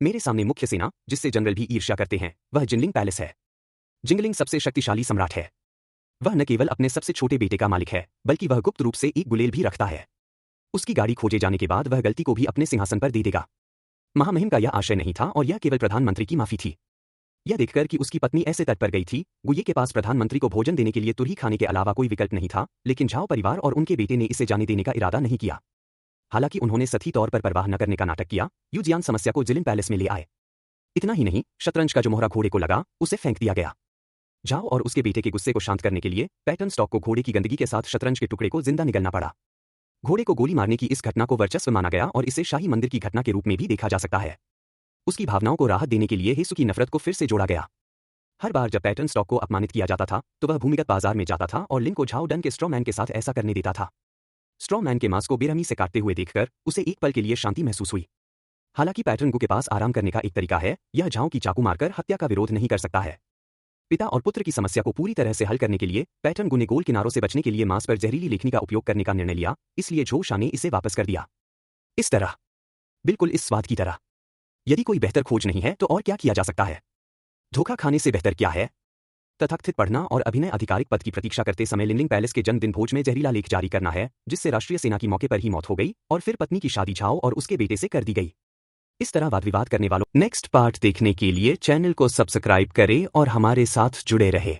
मेरे सामने मुख्य सेना, जिससे जनरल भी ईर्ष्या करते हैं, वह जिंगलिंग पैलेस है। जिंगलिंग सबसे शक्तिशाली सम्राट है। वह न केवल अपने सबसे छोटे बेटे का मालिक है, बल्कि वह गुप्त रूप से एक गुलेल भी रखता है। उसकी गाड़ी खोजे जाने के बाद वह गलती को भी अपने सिंहासन पर दे देगा। महामहिम का यह आशय नहीं था और यह केवल प्रधानमंत्री की माफी थी। यह देखकर कि उसकी पत्नी ऐसे तट पर गई थी, गुये के पास प्रधानमंत्री को भोजन देने के लिए तुरही खाने के अलावा कोई विकल्प नहीं था, लेकिन झाओ परिवार और उनके बेटे ने इसे जाने देने का इरादा नहीं किया। हालांकि उन्होंने सही तौर पर परवाह न करने का नाटक किया, यूजियान समस्या को जिलिन पैलेस में ले आए। इतना ही नहीं, शतरंज का जो मोहरा घोड़े को लगा, उसे फेंक दिया गया। झाओ और उसके बेटे के गुस्से को शांत करने के लिए पैटर्न स्टॉक को घोड़े की गंदगी के साथ शतरंज के टुकड़े को जिंदा निगलना पड़ा। घोड़े को गोली मारने की इस घटना को वर्चस्व माना गया और इसे शाही मंदिर की घटना के रूप में भी देखा जा सकता है। उसकी भावनाओं को राहत देने के लिए हेसु की नफरत को फिर से जोड़ा गया। हर बार जब पैटर्न स्टॉक को अपमानित किया जाता था, तो वह भूमिगत बाजार में जाता था और लिन को झाओ डन के स्ट्रॉमैन के साथ ऐसा करने देता था। स्ट्रॉमैन के मांस को बेरहमी से काटते हुए देखकर उसे एक पल के लिए शांति महसूस हुई। हालांकि पैटर्न गु के पास आराम करने का एक तरीका है, यह झाओ की चाकू मारकर हत्या का विरोध नहीं कर सकता है। पिता और पुत्र की समस्या को पूरी तरह से हल करने के लिए पैटर्न गु ने गोल किनारों से बचने के लिए मांस पर जहरीली लेखनी का उपयोग करने का निर्णय लिया, इसलिए झो शा ने इसे वापस कर दिया। इस तरह, बिल्कुल इस स्वाद की तरह। यदि कोई बेहतर खोज नहीं है तो और क्या किया जा सकता है? धोखा खाने से बेहतर क्या है? तथाकथित पढ़ना और अभिनय आधिकारिक पद की प्रतीक्षा करते समय लिनलिंग पैलेस के जन्मदिन भोज में जहरीला लेख जारी करना है, जिससे राष्ट्रीय सेना की मौके पर ही मौत हो गई और फिर पत्नी की शादी झाओ और उसके बेटे से कर दी गई। इस तरह वाद विवाद करने वालों नेक्स्ट पार्ट देखने के लिए चैनल को सब्सक्राइब करें और हमारे साथ जुड़े रहे।